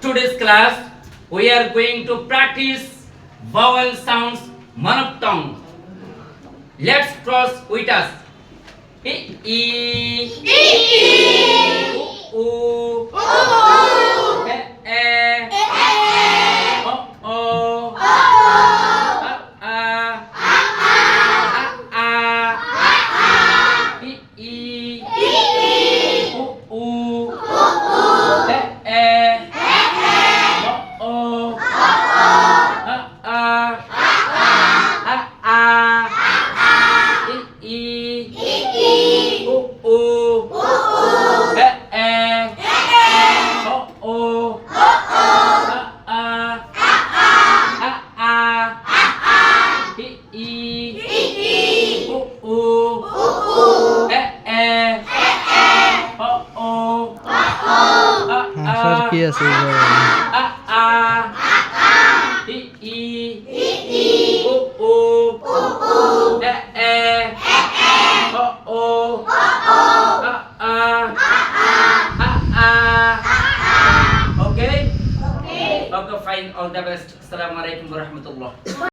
Today's class we are going to practice vowel sounds monophthong. Let's cross with us. E, u, e, o, a, I, u, e, o, ভাষার কি আছে Okay? Okay, fine. All the best. Assalamualaikum warahmatullah.